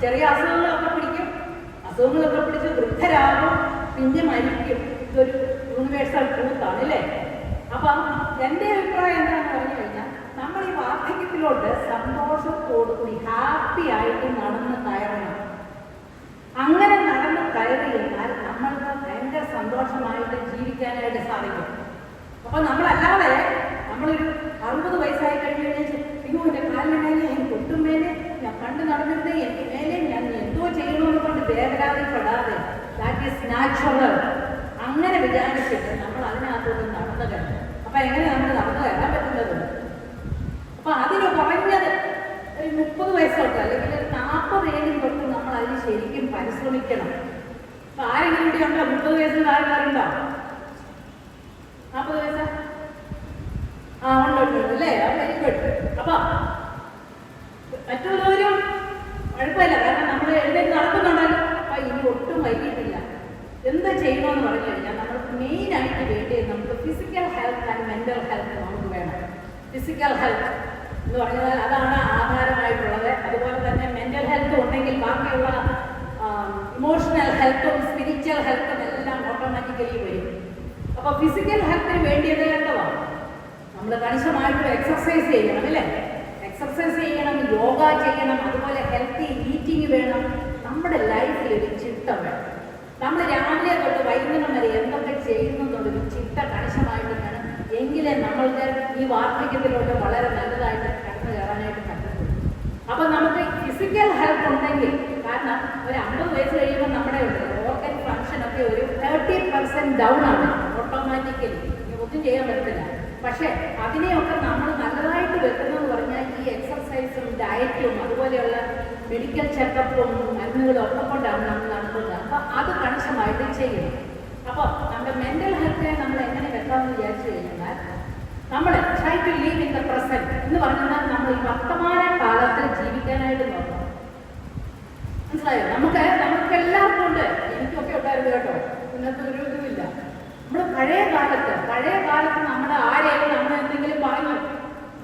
ചെറിയ അസുഖങ്ങളൊക്കെ പിടിച്ച് വൃദ്ധരാകും, പിന്നെ മരിക്കും. ഇതൊരു യൂണിവേഴ്സൽ ട്രൂത്താണ് അല്ലേ? അപ്പം എൻ്റെ അഭിപ്രായം എന്താണെന്ന് പറഞ്ഞു കഴിഞ്ഞാൽ നമ്മൾ ഈ വാർദ്ധക്യത്തിലോട്ട് സന്തോഷത്തോടുകൂടി ഹാപ്പി ആയിട്ട് നടന്ന് കയറണം. അങ്ങനെ നടന്ന് കയറി കഴിഞ്ഞാൽ നമ്മൾക്ക് ഭയങ്കര സന്തോഷമായിട്ട് ജീവിക്കാനായിട്ട് സാധിക്കും. അപ്പം നമ്മളല്ലാതെ നമ്മളൊരു 60 വയസ്സായി കഴിഞ്ഞ് കഴിഞ്ഞാൽ അയ്യോ എൻ്റെ കാലിന് മേലെ എനിക്ക് ഒട്ടും മേലെ ഞാൻ പണ്ട് നടന്നിട്ട് എനിക്ക് മേലെ ഞാൻ എന്തോ ചെയ്യണമെന്ന് കൊണ്ട് വേദനാതിപ്പെടാതെ ദാറ്റ് ഈസ് നാച്ചുറൽ അങ്ങനെ വിചാരിച്ചിട്ട് നമ്മൾ അതിനകത്തോട്ട് നടന്നു കയറും. അപ്പം എങ്ങനെ നമുക്ക് നടന്നു കയറാൻ പറ്റുന്നത്? അപ്പം അതിന് കുറഞ്ഞത് ഒരു 30 വയസ്സ് തൊട്ട് അല്ലെങ്കിൽ ഒരു 40 ഏഴും തൊട്ട് നമ്മൾ അതിന് ശരിക്കും പരിശ്രമിക്കണം. അപ്പൊ ആരെങ്കിലും ഇവിടെ ഉണ്ടോ 30 വയസ്സിൽ ആൾക്കാരുണ്ടോ? 40 വയസ്സ്? ഉണ്ട് അല്ലേ? Very good. അപ്പൊ മറ്റുള്ളവരും കുഴപ്പമില്ല, കാരണം നമ്മൾ എഴുന്നേറ്റ് നടക്കുന്നുണ്ടല്ലോ. അപ്പൊ ഇനി ഒട്ടും വൈകിട്ടില്ല. എന്താ ചെയ്യണമെന്ന് പറഞ്ഞു കഴിഞ്ഞാൽ നമ്മൾക്ക് മെയിനായിട്ട് വേണ്ടത് നമുക്ക് physical health and mental health നമുക്ക് വേണം. ഫിസിക്കൽ ഹെൽത്ത് എന്ന് പറഞ്ഞാൽ അതാണ് ആധാരമായിട്ടുള്ളത്. അതുപോലെ തന്നെ മെന്റൽ ഹെൽത്ത് ഉണ്ടെങ്കിൽ ബാക്കിയുള്ള ഇമോഷണൽ ഹെൽത്തും സ്പിരിച്വൽ ഹെൽത്തും എല്ലാം ഓട്ടോമാറ്റിക്കലി വരും. അപ്പൊ ഫിസിക്കൽ ഹെൽത്തിന് വേണ്ടിയത് എന്തുവാണ്? നമ്മൾ കണിശമായിട്ട് എക്സർസൈസ് ചെയ്യണം അല്ലേ? എക്സർസൈസ് ചെയ്യണം, യോഗ ചെയ്യണം, അതുപോലെ ഹെൽത്തി ഈറ്റിംഗ് വേണം. നമ്മുടെ ലൈഫിൽ ഒരു ചിട്ട വേണം. നമ്മൾ രാവിലെ തൊട്ട് വൈകുന്നേരം വരെ എന്തൊക്കെ ചെയ്യുന്നതൊരു ചിട്ട കണിശമായിട്ട് വേണം. എങ്കിലേ നമ്മൾക്ക് ഈ വാർദ്ധക്യത്തിലോട്ട് വളരെ നല്ലതായിട്ട് കടന്നു കയറാനായിട്ട് പറ്റുള്ളൂ. അപ്പൊ നമുക്ക് ഫിസിക്കൽ ഹെൽത്ത് ഉണ്ടെങ്കിൽ, കാരണം ഒരു 50 വയസ്സ് കഴിയുമ്പോൾ നമ്മുടെ ഓർഗൻ ഫങ്ഷൻ ഒക്കെ ഒരു 30% ഡൗൺ ആണ് ഓട്ടോമാറ്റിക്കലി. ഒന്നും ചെയ്യാൻ പറ്റില്ല. പക്ഷെ അതിനെയൊക്കെ നമ്മൾ നല്ലതായിട്ട് വെക്കുന്നതെന്ന് പറഞ്ഞാൽ ഈ എക്സർസൈസും ഡയറ്റും അതുപോലെയുള്ള മെഡിക്കൽ ചെക്കപ്പും മരുന്നുകളും ഒക്കെ കൊണ്ടാണ് നമ്മൾ നടത്തുന്നത്. അപ്പൊ അത് കണിശമായിട്ട് ചെയ്യണം. അപ്പോൾ നമ്മുടെ മെന്റൽ ഹെൽത്തിനെ നമ്മൾ എങ്ങനെ വെക്കാമെന്ന് വിചാരിച്ചു കഴിഞ്ഞാൽ, നമ്മൾ try to live in the present എന്ന് പറഞ്ഞാൽ നമ്മൾ ഈ വർത്തമാന കാലത്തിൽ ജീവിക്കാനായിട്ട് നോക്കണം. മനസ്സിലായോ? നമുക്ക് എല്ലാവർക്കും ഉണ്ട്, എനിക്കൊക്കെ ഉണ്ടായിരുന്നു കേട്ടോ, ഇന്നത്തെ ഒരു ഇതുമില്ല. നമ്മൾ പഴയ കാലത്ത് നമ്മുടെ ആരെയും നമ്മൾ എന്തെങ്കിലും പറഞ്ഞു,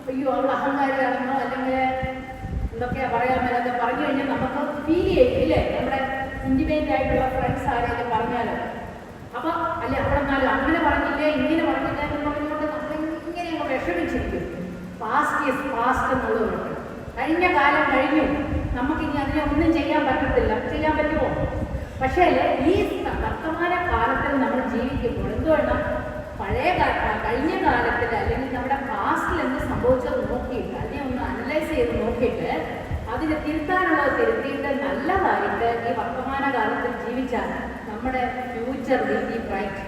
അയ്യോ അവൾ അഹങ്കാരിയാണെന്നോ അല്ലെങ്കിൽ എന്തൊക്കെയാ പറയാമെന്നൊക്കെ പറഞ്ഞു കഴിഞ്ഞാൽ നമുക്ക് ഫീൽ ചെയ്യും ഇല്ലേ? നമ്മുടെ ഇൻറ്റിമേറ്റ് ആയിട്ടുള്ള ഫ്രണ്ട്സ് ആരെങ്കിലും പറഞ്ഞാലോ, അപ്പൊ അല്ലെ അവിടെ അങ്ങനെ പറഞ്ഞില്ലേ ഇങ്ങനെ പറഞ്ഞില്ലേ എന്ന് പറഞ്ഞുകൊണ്ട് നമ്മളിങ്ങനെ അങ്ങ് വിഷമിച്ചിരിക്കും. പാസ്റ്റ് ഈസ് പാസ്റ്റ് എന്നുള്ളതുണ്ട്. കഴിഞ്ഞ കാലം കഴിഞ്ഞു, നമുക്കിനി അതിനെ ഒന്നും ചെയ്യാൻ പറ്റത്തില്ല. ചെയ്യാൻ പറ്റുമോ? പക്ഷേ ഈ വർത്തമാന കാലത്തിൽ നമ്മൾ ജീവിക്കുമ്പോൾ എന്തുകൊണ്ടാണ് കഴിഞ്ഞ കാലത്തിൽ അല്ലെങ്കിൽ നമ്മുടെ പാസ്റ്റിൽ എന്ത് സംഭവിച്ചത് നോക്കിയിട്ട് അതിനെ ഒന്ന് അനലൈസ് ചെയ്ത് നോക്കിയിട്ട് അതിനെ തിരുത്താനുള്ളത് തിരുത്തിയിട്ട് നല്ലതായിട്ട് ഈ വർത്തമാന കാലത്തിൽ ജീവിച്ചാൽ നമ്മുടെ ഫ്യൂച്ചർ വിൽ ബി ബ്രൈറ്റ്.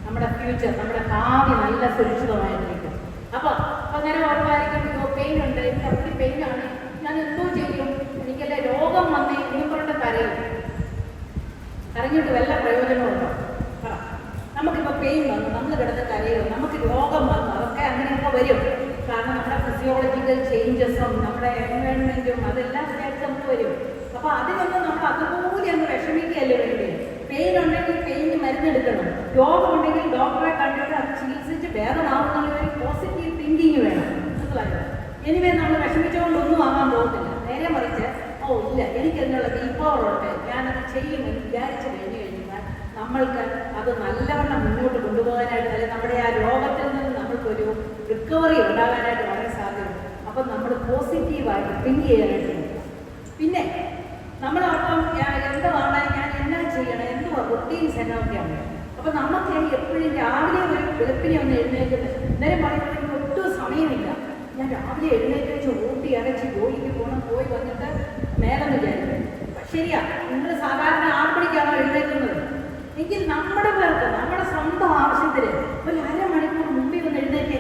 നമ്മുടെ ഫ്യൂച്ചർ, നമ്മുടെ ഭാവി നല്ല സുരക്ഷിതമായിട്ടിരിക്കും. അപ്പൊ അങ്ങനെ ഓർമ്മായിരിക്കും, പെയിൻ ഉണ്ട്, എനിക്ക് അപ്പടി പെയിനാണ്, ഞാൻ എന്തോ ചെയ്യും, എനിക്കല്ലേ രോഗം വന്ന് ഇന്നും പറഞ്ഞ കരഞ്ഞിട്ട് വല്ല പ്രയോജനമുണ്ടോ? നമുക്കിപ്പോൾ പെയിൻ വന്നു, നമ്മൾ കിടന്ന് കരയും, നമുക്ക് രോഗം വന്നു, അതൊക്കെ അങ്ങനെയൊക്കെ വരും. കാരണം നമ്മുടെ ഫിസിയോളജിക്കൽ ചേഞ്ചസും നമ്മുടെ എൻവയോൺമെന്റും അതെല്ലാം ചേർത്ത് നമുക്ക് വരും. അപ്പൊ അതിനൊന്നും നമ്മൾ അതുപോലെ അങ്ങ് വിഷമിക്കുകയല്ലേ വേണ്ടി. പെയിൻ ഉണ്ടെങ്കിൽ പെയിന് മരുന്നെടുക്കണം, രോഗമുണ്ടെങ്കിൽ ഡോക്ടറെ കണ്ടിട്ട് അത് ചികിത്സിച്ച് ഭേദമാവുന്നുള്ള ഒരു പോസിറ്റീവ് തിങ്കിങ് വേണം. മനസ്സിലായോ? എനിവേ നമ്മൾ വിഷമിച്ചുകൊണ്ടൊന്നും ആകാൻ പോകത്തില്ല. നേരെ മറിച്ച് ഇല്ല, എനിക്കെന്നുള്ള വിൽപ്പവറുണ്ട്, ഞാനത് ചെയ്യുമെന്ന് വിചാരിച്ചു കഴിഞ്ഞു കഴിഞ്ഞാൽ നമ്മൾക്ക് അത് നല്ലവണ്ണം മുന്നോട്ട് കൊണ്ടുപോകാനായിട്ട്, അല്ലെങ്കിൽ നമ്മുടെ ആ രോഗത്തിൽ നിന്ന് നമ്മൾക്കൊരു റിക്കവറി ഉണ്ടാകാനായിട്ട് വളരെ സാധ്യതയുണ്ട്. അപ്പം നമ്മൾ പോസിറ്റീവായിട്ട് തിങ്ക് ചെയ്യാനായിട്ട് നോക്കുക. പിന്നെ നമ്മളപ്പം എന്താണ് ഞാൻ എന്നാ ചെയ്യണം, എന്തുവാ റൊട്ടീൻസ് എന്നൊക്കെയാണ്. അപ്പം നമുക്ക് എപ്പോഴും രാവിലെ ഒരു വെളുപ്പിനെ ഒന്ന് എഴുന്നേൽക്കുന്നത്, നേരം പറയുന്നത് ഒട്ടും സമയമില്ല, ഞാൻ രാവിലെ എഴുന്നേറ്റ് വെച്ച് ഊട്ടി അരച്ച് ജോലിക്ക് പോകണം, പോയി വന്നിട്ട് നേരം വിചാരിക്കും. ശരിയാ, നിങ്ങൾ സാധാരണ 6 മണിക്കാണോ എഴുന്നേൽക്കുന്നത് എങ്കിൽ നമ്മുടെ പേർക്ക് നമ്മുടെ സ്വന്തം ആവശ്യത്തിന് ഒരു അരമണിക്കൂർ മുമ്പിൽ ഒന്ന് എഴുന്നേറ്റേ.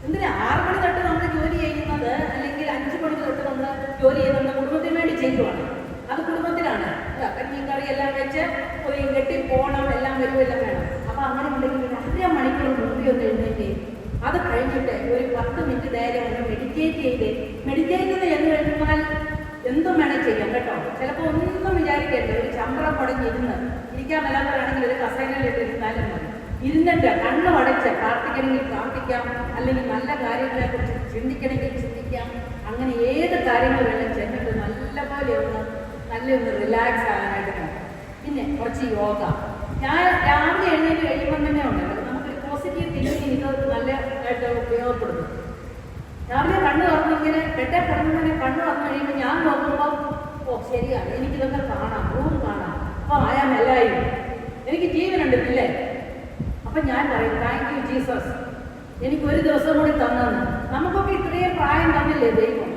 എന്തിനാ 6 മണി തൊട്ട് നമ്മൾ ജോലി ചെയ്യുന്നത്, അല്ലെങ്കിൽ 5 മണി തൊട്ട് നമ്മൾ ജോലി ചെയ്യുന്നത് കുടുംബത്തിന് വേണ്ടി ചെയ്യുവാണ്. അത് കുടുംബത്തിനാണ്. കഞ്ഞിയും കറി എല്ലാം വെച്ച് ഒരു കെട്ടി പോകണം, എല്ലാം വരുമെല്ലാം വേണം. അപ്പൊ അങ്ങനെ ഉണ്ടെങ്കിൽ ഒരു അരമണിക്കൂർ മുമ്പിൽ ഒന്ന് എഴുന്നേറ്റേ. അത് കഴിഞ്ഞിട്ട് ഒരു 10 മിനിറ്റ് നേരം ഒന്ന് മെഡിറ്റേറ്റ് ചെയ്ത്, മെഡിറ്റേറ്റ് എന്ന് കഴിഞ്ഞാൽ എന്തും വേണേൽ ചെയ്യാം കേട്ടോ. ചിലപ്പോൾ ഒന്നും വിചാരിക്കരുത്, ഒരു ചമ്പ്രം മുടങ്ങിയിരുന്ന് ഇരിക്കാൻ മേലാത്തവരാണെങ്കിൽ ഒരു കസേരയിലിട്ട് ഇരുന്നാലും മതി. ഇരുന്നിട്ട് കണ്ണ് അടച്ച് പ്രാർത്ഥിക്കണമെങ്കിൽ പ്രാർത്ഥിക്കാം, അല്ലെങ്കിൽ നല്ല കാര്യങ്ങളെ കുറിച്ച് ചിന്തിക്കണമെങ്കിൽ ചിന്തിക്കാം. അങ്ങനെ ഏത് കാര്യങ്ങൾ വേണം ചെന്നിട്ട് നല്ലൊന്ന് റിലാക്സ് ആകാനായിട്ട് നോക്കാം. പിന്നെ കുറച്ച് യോഗ. ഞാൻ രാവിലെ എഴുന്നേറ്റ് കഴിയുമ്പോൾ തന്നെ ഉണ്ടല്ലോ നമുക്കൊരു പോസിറ്റീവ് തിങ്കിങ് ഇത് നല്ലതായിട്ട് ഉപയോഗപ്പെടുന്നു. രാവിലെ കണ്ണ് തുറന്നിങ്ങനെ ബെഡെ കിടന്നതിനെ കണ്ണ് തുറന്നു കഴിയുമ്പോൾ ഞാൻ നോക്കുമ്പോൾ ശരിയാണ്, എനിക്കിതൊക്കെ കാണാം, റൂം കാണാം, അപ്പോൾ ആയാം എല്ലാവരും എനിക്ക് ജീവനുണ്ടല്ലേ. അപ്പം ഞാൻ പറയും താങ്ക് യു ജീസസ്, എനിക്ക് ഒരു ദിവസം കൂടി തന്നെന്ന്. നമുക്കൊക്കെ ഇത്രയും പ്രായം തന്നില്ലേ ദൈവം,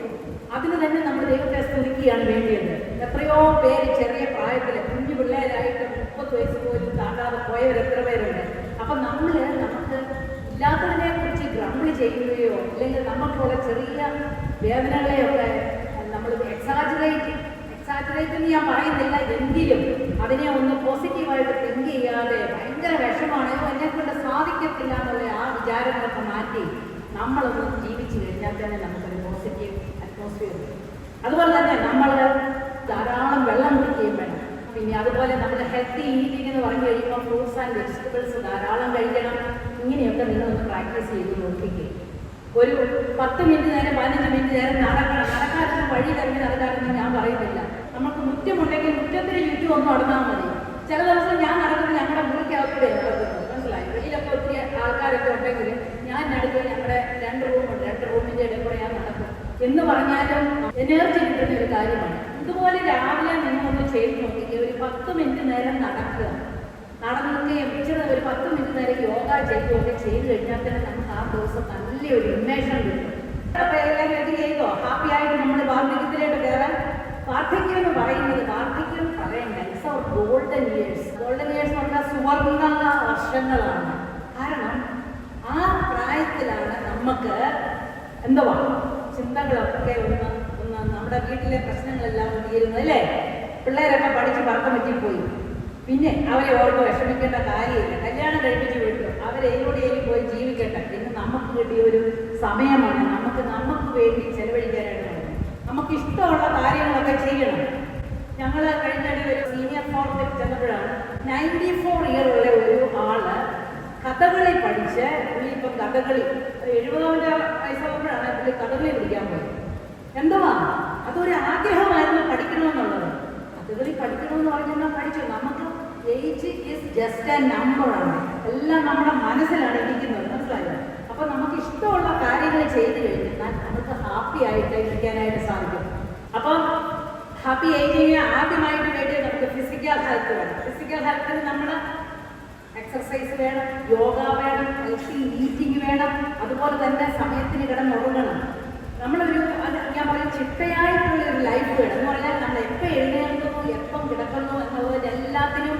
അതിന് തന്നെ നമ്മൾ ദൈവത്തെ സ്തുതിക്കുകയാണ് വേണ്ടിയത്. എത്രയോ പേര് ചെറിയ പ്രായത്തിൽ കുഞ്ഞു പിള്ളേരായിട്ട് 30 വയസ്സ് പോലും താണ്ടാതെ പോയവർ എത്ര പേരുണ്ട്. അപ്പം നമുക്ക് ഇല്ലാത്തതിനെ കുറിച്ച് ഗ്രമ്പിൾ ചെയ്യുകയോ അല്ലെങ്കിൽ നമുക്കുള്ള ചെറിയ വേദനകളെയൊക്കെ നമ്മൾ എക്സാജറേറ്റ് സാച്ചുറേറ്റ് എന്ന് ഞാൻ പറയുന്നില്ല, എങ്കിലും അതിനെ ഒന്ന് പോസിറ്റീവായിട്ട് തിങ്ക് ചെയ്യാതെ ഭയങ്കര വിഷമാണ് എന്നെ കൊണ്ട് സാധിക്കത്തില്ല എന്നുള്ള ആ വിചാരങ്ങളൊക്കെ മാറ്റി നമ്മളൊന്ന് ജീവിച്ചു കഴിഞ്ഞാൽ തന്നെ നമുക്കൊരു പോസിറ്റീവ് അറ്റ്മോസ്ഫിയർ കിട്ടും. അതുപോലെ തന്നെ നമ്മൾ ധാരാളം വെള്ളം കുടിക്കുകയും വേണം. പിന്നെ അതുപോലെ നമ്മൾ ഹെൽത്തി ഈറ്റിംഗ് എന്ന് പറഞ്ഞു കഴിയുമ്പോൾ ഫ്രൂട്ട്സ് ആൻഡ് വെജിറ്റബിൾസ് ധാരാളം കഴിക്കണം. ഇങ്ങനെയൊക്കെ നിങ്ങളൊന്ന് പ്രാക്ടീസ് ചെയ്ത് നോക്കിക്കേ. ഒരു 10 മിനിറ്റ് നേരം 15 മിനിറ്റ് നേരം നടക്കാനൊന്നും വഴി കറങ്ങി നടക്കാനൊന്നും ഞാൻ പറയുന്നില്ല. നമുക്ക് മുറ്റമുണ്ടെങ്കിൽ മുറ്റത്തിന് ചുറ്റും ഒന്ന് നടന്നാൽ മതി. ചില ദിവസം ഞാൻ നടക്കുന്നത് ഞങ്ങളുടെ മുറിക്കകത്തൂടെ നടക്കുന്നത്, മനസ്സിലായി. വെളിയിലൊക്കെ ഒത്തിരി ആൾക്കാരൊക്കെ ഉണ്ടെങ്കിൽ ഞാൻ നടക്കുക ഞങ്ങളുടെ 2 റൂമുണ്ട്, 2 റൂമിൻ്റെ ഇടയിൽ കൂടെ ഞാൻ നടക്കും എന്ന് പറഞ്ഞാലും എനർജി കിട്ടുന്ന ഒരു കാര്യമാണ്. ഇതുപോലെ രാവിലെ നിങ്ങളൊന്ന് ചെയ്ത് നോക്കിക്കുക. ഒരു 10 മിനിറ്റ് നേരം നടക്കുക, നടന്നുകയും ഇച്ചിരി ഒരു 10 മിനിറ്റ് നേരം യോഗ ചെയ്യുകയൊക്കെ ചെയ്ത് കഴിഞ്ഞാൽ തന്നെ നമുക്ക് ആ ദിവസം നല്ലൊരു ഉന്മേഷം കിട്ടും. അപ്പോൾ എല്ലാവരും റെഡി ചെയ്തോ? ഹാപ്പി ആയിട്ട് നമ്മൾ വാർദ്ധക്യത്തിലേക്ക് കയറാൻ. വാർദ്ധക്യം എന്ന് പറയുന്നത്, വാർദ്ധക്യം പറയണ്ട, it's our golden years. Golden years എന്ന് പറഞ്ഞാൽ സുവർണ്ണ വർഷങ്ങളാണ്. കാരണം ആ പ്രായത്തിലാണ് നമുക്ക് എന്തുവാ ചിന്തകളൊക്കെ ഒന്ന് നമ്മുടെ വീട്ടിലെ പ്രശ്നങ്ങളെല്ലാം തീരുന്നത്, അല്ലേ? പിള്ളേരൊക്കെ പഠിച്ച് പറക്കം പറ്റിപ്പോയി, പിന്നെ അവരെ ഓർത്ത് വിഷമിക്കേണ്ട കാര്യമില്ല. കല്യാണം കഴിപ്പിച്ച് വിട്ടു, അവരെയിലൂടെയും പോയി ജീവിക്കട്ടെ. പിന്നെ നമുക്ക് കിട്ടിയ ഒരു സമയമാണ് നമുക്ക് വേണ്ടി ചെലവഴിക്കാനായിട്ട് വേണം. നമുക്ക് ഇഷ്ടമുള്ള കാര്യങ്ങളൊക്കെ ചെയ്യണം. ഞങ്ങൾ കഴിഞ്ഞിടെ ഒരു സീനിയർ ഫോർത്തിൽ ചെന്നപ്പോഴാണ് 94 ഇയർ ഉള്ള ഒരു ആള് കഥകളി പഠിച്ച് പുള്ളിയിപ്പം കഥകളി 70 വയസ്സാകുമ്പോഴാണ് പുള്ളി കഥകളി പഠിക്കാൻ പോയത്. എന്തുവാ അതൊരു ആഗ്രഹമായിരുന്നു പഠിക്കണമെന്നുള്ളത്. കഥകളി പഠിക്കണമെന്ന് പറഞ്ഞാൽ പഠിച്ചു. നമുക്ക് ഏജ് ഈസ് ജസ്റ്റ് എ നമ്പറാണ്. എല്ലാം നമ്മുടെ മനസ്സിലാണ് ഇരിക്കുന്നത്, മനസ്സിലായോ? അപ്പോൾ നമുക്ക് ഇഷ്ടമുള്ള കാര്യങ്ങൾ ചെയ്ത് കഴിഞ്ഞാൽ നമുക്ക് ഹാപ്പി ആയിട്ട് ഇരിക്കാനായിട്ട് സാധിക്കും. അപ്പം ഹാപ്പി ഏജിങ് ആദ്യമായിട്ട് വേണ്ടി നമുക്ക് ഫിസിക്കൽ ഹെൽത്ത് വേണം. ഫിസിക്കൽ ഹെൽത്തിന് നമ്മൾ എക്സർസൈസ് വേണം, യോഗ വേണം, ഹെൽത്തി ഈറ്റിംഗ് വേണം. അതുപോലെ തന്നെ സമയത്തിന് കിടന്നുറങ്ങണം. നമ്മളൊരു ഞാൻ പറയും ചിട്ടയായിട്ടുള്ള ഒരു ലൈഫ് വേണം. എന്ന് പറഞ്ഞാൽ നമ്മൾ എപ്പോൾ എഴുന്നേൽക്കുന്നു, എപ്പം കിടക്കുന്നു എന്നുള്ളത് എല്ലാത്തിനും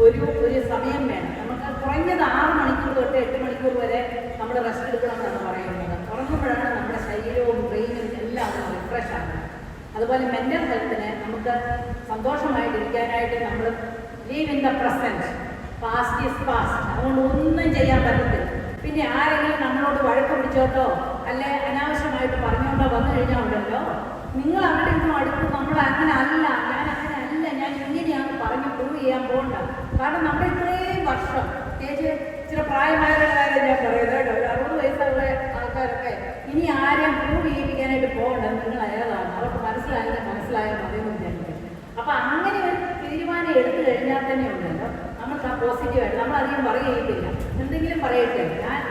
ഒരു സമയം വേണം. നമുക്ക് കുറഞ്ഞത് 6 മണിക്കൂർ തൊട്ട് 8 മണിക്കൂർ വരെ നമ്മൾ റെസ്റ്റ് എടുക്കണമെന്നാണ് പറയുന്നത്. ഉറങ്ങുമ്പോഴാണ് നമ്മുടെ ശരീരവും ബ്രെയിനും എല്ലാം റിഫ്രഷ് ആകുന്നത്. അതുപോലെ മെൻ്റൽ ഹെൽത്തിന് നമുക്ക് സന്തോഷമായിട്ടിരിക്കാനായിട്ട് നമ്മൾ leave in the present. Past is past. അതുകൊണ്ട് ഒന്നും ചെയ്യാൻ പറ്റത്തില്ല. പിന്നെ ആരെങ്കിലും നമ്മളോട് വഴക്ക് പിടിച്ചോട്ടോ അല്ലെ അനാവശ്യമായിട്ട് പറഞ്ഞോണ്ടോ വന്നു കഴിഞ്ഞാൽ ഉണ്ടല്ലോ, നിങ്ങൾ അവിടെ നിന്നും അടുത്ത് നമ്മൾ അങ്ങനെ അല്ല, ഞാൻ ഇങ്ങനെയാണെന്ന് പറഞ്ഞ് പ്രൂവ് ചെയ്യാൻ പോകണ്ട. കാരണം നമ്മുടെ ഇത്രയും വർഷം ഇച്ചിരി പ്രായമായവരുടെ കാര്യം ഞാൻ പറയുന്നത് കേട്ടോ, ഒരു 60 വയസ്സുള്ള ആൾക്കാരൊക്കെ ഇനി ആരെയും പ്രൂവ് ചെയ്യിപ്പിക്കാനായിട്ട് പോകണ്ട. നിങ്ങൾ ഏതാണ് അവർക്ക് മനസ്സിലായാൽ മതിയെന്ന് വിചാരിക്കും. അപ്പം അങ്ങനെ ഒരു തീരുമാനം എടുത്തു കഴിഞ്ഞാൽ തന്നെ ഉണ്ടല്ലോ നമുക്ക് ആ പോസിറ്റീവായിട്ട് നമ്മളധികം പറയുകയില്ല. എന്തെങ്കിലും പറയട്ടെ, ഞാൻ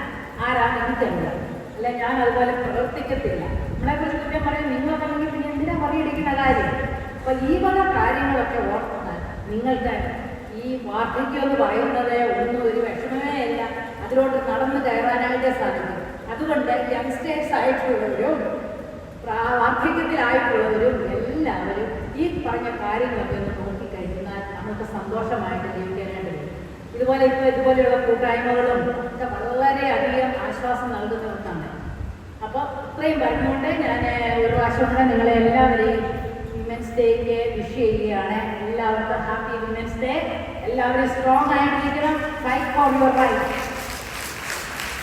ആരാണ് എനിക്കല്ല, അല്ല ഞാൻ അതുപോലെ പ്രവർത്തിക്കത്തില്ല. നമ്മളെക്കുറിച്ച് കുറ്റം പറയും നിങ്ങളൊക്കെ പിന്നെ എന്തിനാ പറയിടിക്കുന്ന കാര്യം. അപ്പോൾ ഈ വക കാര്യങ്ങളൊക്കെ ഓർത്താൽ നിങ്ങൾക്ക് ഈ വാർദ്ധക്യം എന്ന് പറയുന്നത് ഒന്നും ഒരു വിഷമമേ അല്ല. അതിലോട്ട് നടന്നു കയറാനായിട്ട് സാധിക്കും. അതുകൊണ്ട് യങ്സ്റ്റേഴ്സ് ആയിട്ടുള്ളവരും വാർദ്ധക്യത്തിലായിട്ടുള്ളവരും എല്ലാവരും ഈ പറഞ്ഞ കാര്യങ്ങളൊക്കെ ഒന്ന് നോക്കിക്കഴിഞ്ഞാൽ നമുക്ക് സന്തോഷമായിട്ട് ജീവിക്കാനായിട്ട് വരും. ഇതുപോലെയുള്ള കൂട്ടായ്മകളും ഒക്കെ വളരെയധികം ആശ്വാസം നൽകുന്ന ഒന്നാണ്. അപ്പോൾ ഇത്രയും പറഞ്ഞുകൊണ്ട് ഞാൻ ഒരു പ്രാവശ്യം കൂടെ നിങ്ങളെ എല്ലാവരെയും വിമൻസ് ഡേക്ക് വിഷ് ചെയ്യുകയാണ്. എല്ലാവർക്കും ഹാപ്പി വിമൻസ് ഡേ. എല്ലാവരും സ്ട്രോങ് ആയിട്ടിരിക്കണം. Fight for your right.